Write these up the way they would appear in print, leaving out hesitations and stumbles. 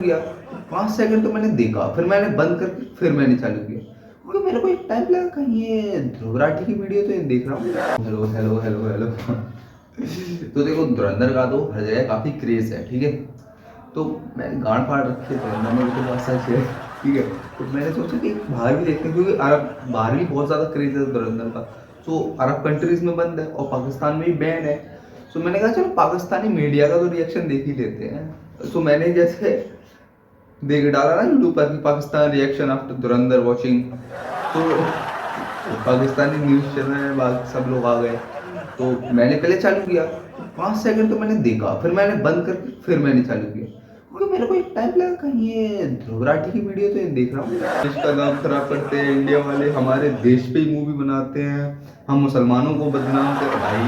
किया 5 सेकंड तो मैंने देखा, फिर मैंने बंद करके फिर मैंने चालू किया क्योंकि मेरे को एक टाइम लगा कहीं ये ध्रुव राठी की वीडियो तो ये देख रहा हूँ। Hello hello hello hello. तो देखो धुरंधर का तो हर जगह काफ़ी क्रेज है, ठीक है। तो मैंने गांड फाड़ रखी है धुरंधर में, तो बात सच है, ठीक है। तो मैंने सोचा कि बाहर भी देखते हैं क्योंकि अरब बाहर भी बहुत ज़्यादा क्रेज है धुरंधर का। तो अरब कंट्रीज में बंद है और पाकिस्तान में भी बैन है। तो मैंने कहा चलो पाकिस्तानी मीडिया का तो रिएक्शन देख ही लेते हैं। तो मैंने जैसे देख डाला ना यूट्यूब पर कि पाकिस्तान रिएक्शन आफ्टर धुरंधर वॉचिंग, तो पाकिस्तानी न्यूज़ चैनल में बाकी सब लोग आ गए। तो मैंने पहले चालू किया तो 5 सेकंड तो मैंने देखा, फिर मैंने बंद करके फिर मैंने चालू किया क्योंकि मेरे को एक टाइम लगा कहीं ये ध्रुव राठी की वीडियो तो ये देख रहा हूँ। देश का नाम खराब करते हैं इंडिया वाले, हमारे देश पे ही मूवी बनाते हैं, हम मुसलमानों को बदनाम कर भाई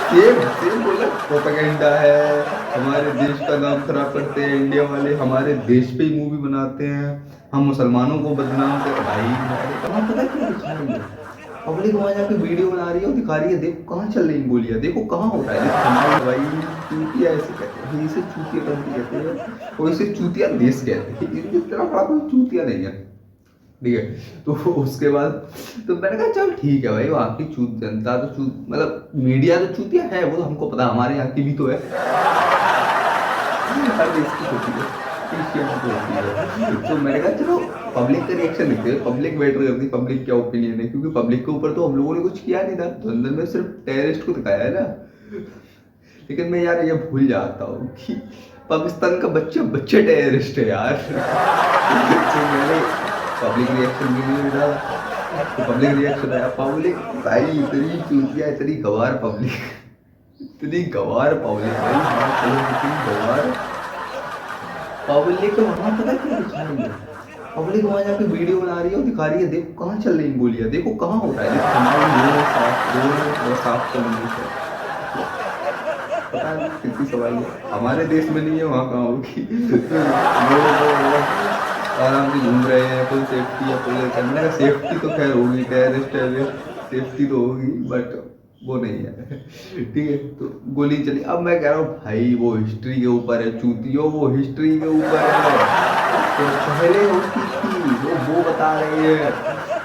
सेम सेम बोला प्रोपेगेंडा है, हमारे देश का नाम खराब करते हैं इंडिया वाले, हमारे देश पे ही मूवी बनाते हैं, हम मुसलमानों को बदनाम कर भाई। कहाँ पता क्या दिखा रही है पब्लिक, वहां जाके वीडियो बना रही है और दिखा रही है देखो कहाँ चल रही गोलियां, देखो कहाँ हो रहा है, देखो हमारे भाई चूतिया ऐसे कहते हैं, इसे चूतिया कंट्री कहते हैं और इसे चूतिया देश कहते हैं, इनकी तरह बड़ा कोई चूतिया नहीं है, ठीक है। तो उसके बाद तो मैंने कहा चल ठीक है भाई, वहाँ की चूत जनता तो चूत मतलब मीडिया तो चूतिया है, वो तो हमको पता, हमारे यहाँ की भी तो है, हर देश की होती है, एशिया में तो होती है। तो मैंने कहा चलो पब्लिक का रिएक्शन देखते हैं, पब्लिक मैटर करती है, पब्लिक क्या ओपिनियन है, क्योंकि पब्लिक के ऊपर तो हम लोगों ने कुछ किया नहीं था, तो अंदर में सिर्फ टेररिस्ट को दिखाया है ना। लेकिन मैं यार ये भूल जाता हूँ कि पाकिस्तान का बच्चा बच्चे टेररिस्ट है यार। तो मैंने पब्लिक रिएक्शन भी नहीं डाला, तो पब्लिक रिएक्शन आया, पब्लिक भाई इतनी चूतिया, इतनी गवार पब्लिक, इतनी गवार पब्लिक भाई, इतनी गवार पब्लिक। तो वहां पता क्या दिखा रही है पब्लिक, वहां जाके वीडियो बना रही है और दिखा रही है देखो कहाँ चल रही गोलियां, देखो कहाँ हो रहा है, देखो हमारी रोड साफ चल रही है। पता नहीं कितनी सवाल है, हमारे देश में नहीं है वहाँ कहाँ होगी। लोग आराम से घूम रहे हैं, फुल सेफ्टी है, फुल मैंने कहा सेफ्टी तो खैर होगी, टेररिस्ट टेररिस्ट सेफ्टी तो होगी बट वो नहीं है, ठीक है। तो गोली चली, अब मैं कह रहा हूँ भाई वो हिस्ट्री के ऊपर है चूतियों, वो हिस्ट्री के ऊपर है, तो पहले होती थी वो बता रही है,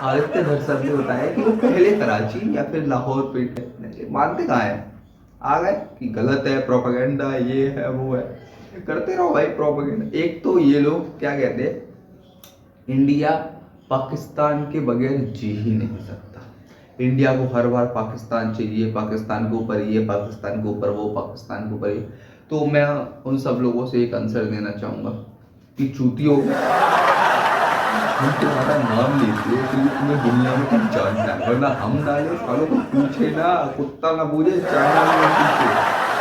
आदित्य धर सर ने बताया कि वो पहले कराची या फिर लाहौर पे, मानते कहाँ है, आ गए कि गलत है, प्रोपेगेंडा ये है वो है, करते रहो भाई प्रोपेगेंडा। एक तो ये लोग क्या कहते हैं, इंडिया पाकिस्तान के बगैर जी ही नहीं सकता, इंडिया को हर बार पाकिस्तान चाहिए, पाकिस्तान के ऊपर ये, पाकिस्तान के ऊपर वो, पाकिस्तान के ऊपर ये। तो मैं उन सब लोगों से एक आंसर देना चाहूँगा कि चूतियों, हम तुम्हारा नाम लेते हैं तो तुम्हें दुनिया में कुछ जानना है, वरना हम डाले सालों को पूछे ना, कुत्ता ना पूछे, चाइना में पूछे,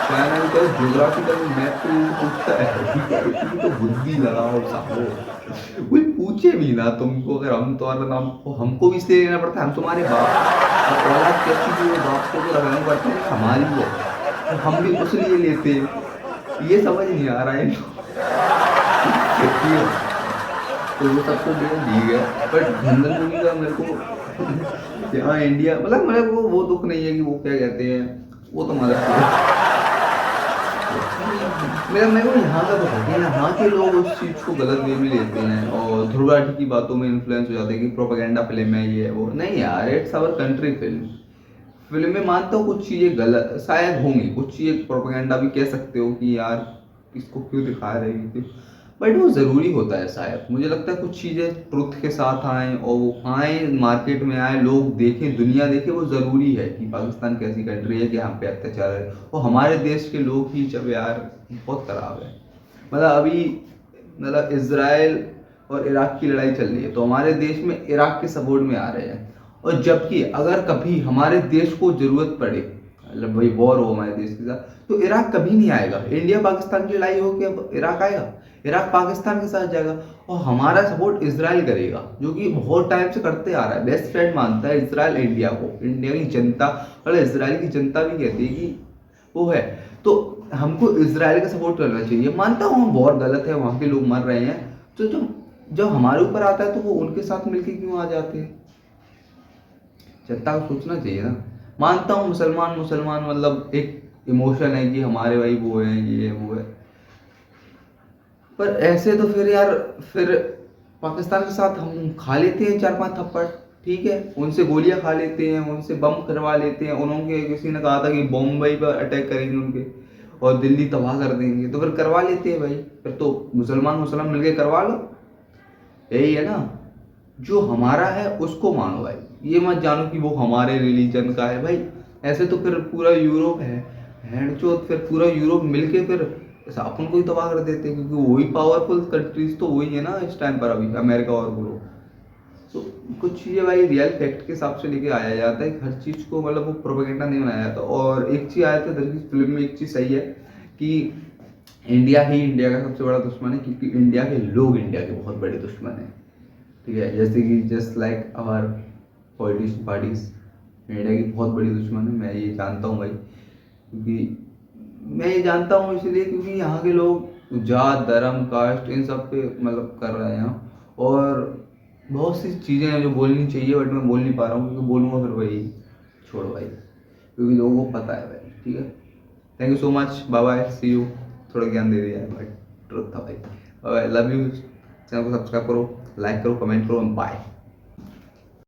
चाइना में तो ज्योग्राफिकल मैप पे पूछता है, ठीक है, इतनी तो बुद्धि लगाओ सालो, कोई पूछे भी ना तुमको, अगर हम तुम्हारा नाम हमको भी इसलिए लेना पड़ता है, हम तुम्हारे बाप और औलाद कैसी भी बाप को तो लगाना पड़ता है हमारी है, तो हम भी उस लिए लेते हैं, ये समझ नहीं आ रहा है इनको। तो वो सब तो मेरा ठीक है, बट धंधल मूवी का मेरे को यहाँ इंडिया मतलब मेरे को वो दुख नहीं है कि वो क्या कहते हैं, वो तो मदद मेरा मेरे को यहाँ का दुख है कि यहाँ के लोग उस चीज़ को गलत वे में लेते हैं और ध्रुव राठी की बातों में इन्फ्लुएंस हो जाते हैं कि प्रोपेगेंडा फिल्म है ये है वो, नहीं यार, it's our country film. Film में मानता हूँ कुछ चीज़ें गलत शायद होंगी, कुछ चीज़ें प्रोपेगेंडा भी कह सकते हो कि यार इसको क्यों दिखा रही थी, बट वो ज़रूरी होता है शायद, मुझे लगता है कुछ चीज़ें ट्रुथ के साथ आएँ और वो आएँ मार्केट में आए, लोग देखें, दुनिया देखे, वो ज़रूरी है कि पाकिस्तान कैसी कंट्री है कि यहाँ पे अत्याचार है, और हमारे देश के लोग ही जब यार बहुत ख़राब है। मतलब अभी मतलब इसराइल और इराक की लड़ाई चल रही है तो हमारे देश में इराक के सपोर्ट में आ रहे हैं, और जबकि अगर कभी हमारे देश को ज़रूरत पड़े, मतलब भाई वॉर हो हमारे देश के साथ, तो इराक कभी नहीं आएगा, इंडिया पाकिस्तान की लड़ाई हो के अब इराक आएगा, इराक पाकिस्तान के साथ जाएगा, और हमारा सपोर्ट इसराइल करेगा जो कि बहुत टाइम से करते आ रहा है, बेस्ट फ्रेंड मानता है इसराइल इंडिया को, इंडिया की जनता और इसराइल की जनता भी कहती है कि वो है, तो हमको इसराइल का सपोर्ट करना चाहिए। मानता हूँ वॉर गलत है, वहाँ के लोग मर रहे हैं, तो जब हमारे ऊपर आता है तो वो उनके साथ मिलके क्यों आ जाते हैं, जनता को सोचना चाहिए ना। मानता हूँ मुसलमान मुसलमान मतलब एक इमोशन है कि हमारे भाई वो है ये है वो है, पर ऐसे तो फिर यार, फिर पाकिस्तान के साथ हम खा लेते हैं 4-5 थप्पड़, ठीक है, उनसे गोलियां खा लेते हैं, उनसे बम करवा लेते हैं, उन्होंने किसी ने कहा था कि बॉम्बई पर अटैक करेंगे उनके और दिल्ली तबाह कर देंगे, तो फिर करवा लेते हैं भाई, फिर तो मुसलमान मिलके करवा लो, यही है ना। जो हमारा है उसको मानो भाई, ये मत जानो कि वो हमारे रिलीजन का है भाई। ऐसे तो फिर पूरा यूरोप है, हैंडचो, फिर पूरा यूरोप मिलके फिर अपन को ही तबाह कर देते हैं, क्योंकि वही पावरफुल कंट्रीज तो वही है ना इस टाइम पर, अभी अमेरिका और वो लोग। तो कुछ चीज़ें भाई रियल फैक्ट के हिसाब से लेके आया जाता है, हर चीज़ को मतलब वो प्रोपेगेंडा नहीं बनाया जाता। और एक चीज़ आया था दरअसल फिल्म में, एक चीज़ सही है कि इंडिया ही इंडिया का सबसे बड़ा दुश्मन है, क्योंकि इंडिया के लोग इंडिया के बहुत बड़े दुश्मन हैं, ठीक है। जैसे कि just like our politician parties India की बहुत बड़ी दुश्मन है, मैं ये जानता हूँ भाई, क्योंकि मैं ये जानता हूँ इसलिए क्योंकि यहाँ के लोग जात धर्म कास्ट इन सब पे मतलब कर रहे हैं, और बहुत सी चीज़ें हैं जो बोलनी चाहिए बट मैं बोल नहीं पा रहा हूँ, क्योंकि बोलूँगा फिर वही छोड़ो भाई, क्योंकि लोगों को पता है भाई, ठीक है। Thank you so much, bye bye, see you. थोड़ा ज्ञान दे दिया है भाई, ट्रुथ था भाई, बाय, लव यू। चैनल को सब्सक्राइब करो, लाइक करो, कमेंट करो, बाय।